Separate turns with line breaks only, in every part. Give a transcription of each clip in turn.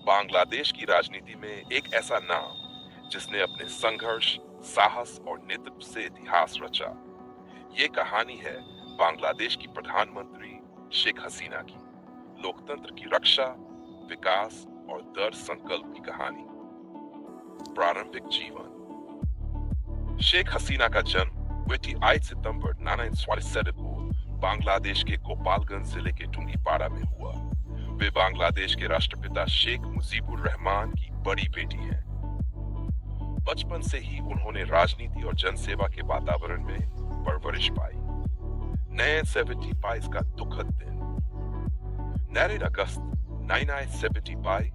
बांग्लादेश की राजनीति में एक ऐसा नाम जिसने अपने संघर्ष, साहस और नेतृत्व से इतिहास रचा। ये कहानी है बांग्लादेश की प्रधानमंत्री शेख हसीना की। लोकतंत्र की रक्षा, विकास और दृढ़ संकल्प की कहानी। प्रारंभिक जीवन। शेख हसीना का जन्म 28 सितंबर 1947 को बांग्लादेश के गोपालगंज जिले के टुंगीपाड़ा में हुआ। वे बांग्लादेश के राष्ट्रपिता शेख मुजीबुर रहमान की बड़ी बेटी हैं। बचपन से ही उन्होंने राजनीति और जनसेवा के वातावरण में परवरिश पाई। 1975 का दुखद दिन। 9 अगस्त 1975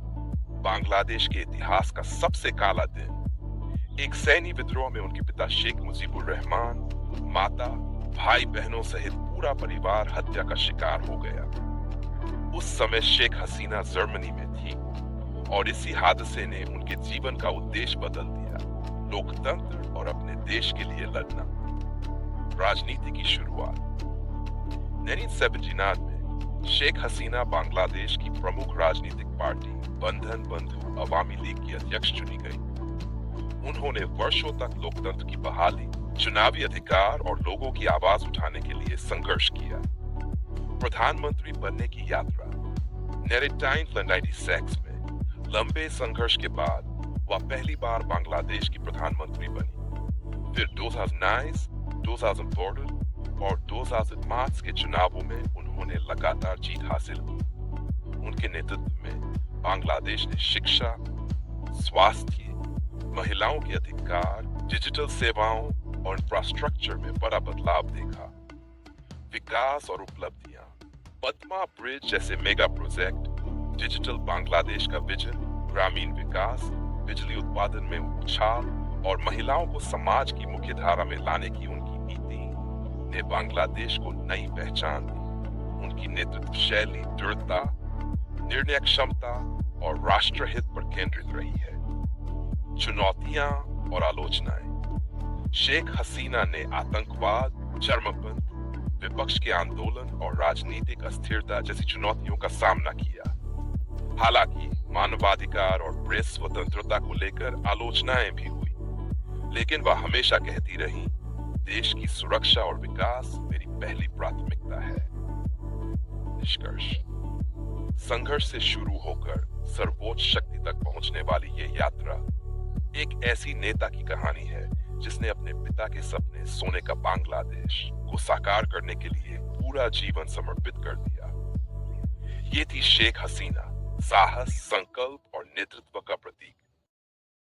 बांग्लादेश के इतिहास का सबसे काला दिन। एक सैन्य विद्रोह में उनके पिता शेख मुजीबुर रहमान, माता, भाई बहनों सहित पूरा परिवार हत्या का शिकार हो गया। उस समय शेख हसीना जर्मनी में थी और इसी हादसे ने उनके जीवन का उद्देश्य बदल दिया, लोकतंत्र और अपने देश के लिए लड़ना। राजनीति की शुरुआत। 1979 में शेख हसीना बांग्लादेश की प्रमुख राजनीतिक पार्टी बंधन बंधु अवामी लीग की अध्यक्ष चुनी गई। उन्होंने वर्षों तक लोकतंत्र की बहाली, चुनावी अधिकार और लोगों की आवाज उठाने के लिए संघर्ष किया। प्रधानमंत्री बनने की यात्रा। 1996 में लंबे संघर्ष के बाद वह पहली बार बांग्लादेश की प्रधानमंत्री बनी। फिर 2009, 2014 और 2005 के चुनावों में उन्होंने लगातार जीत हासिल की। उनके नेतृत्व में बांग्लादेश ने शिक्षा, स्वास्थ्य, महिलाओं के अधिकार, डिजिटल सेवाओं और इंफ्रास्ट्रक्चर में बड़ा बदलाव देखा। विकास और उपलब्धियां। पद्मा ब्रिज जैसे मेगा प्रोजेक्ट, डिजिटल बांग्लादेश का विजन, ग्रामीण विकास, बिजली उत्पादन में उछाल और महिलाओं को समाज की मुख्य धारा में लाने की उनकी नीति ने बांग्लादेश को नई पहचान दी। उनकी नेतृत्व शैली दृढ़ता, निर्णय क्षमता और राष्ट्रहित पर केंद्रित रही है। चुनौतियां और आलोचनाएं। शेख हसीना ने आतंकवाद, चरमपंथ, विपक्ष के आंदोलन और राजनीतिक अस्थिरता जैसी चुनौतियों का सामना किया। हालांकि मानवाधिकार और प्रेस स्वतंत्रता को लेकर आलोचनाएं भी हुई, लेकिन वह हमेशा कहती रही, देश की सुरक्षा और विकास मेरी पहली प्राथमिकता है। निष्कर्ष। संघर्ष से शुरू होकर सर्वोच्च शक्ति तक पहुंचने वाली ये यात्रा एक ऐसी नेता की कहानी है जिसने अपने पिता के सपने सोने का बांग्लादेश को साकार करने के लिए पूरा जीवन समर्पित कर दिया। ये थी शेख हसीना, साहस, संकल्प और नेतृत्व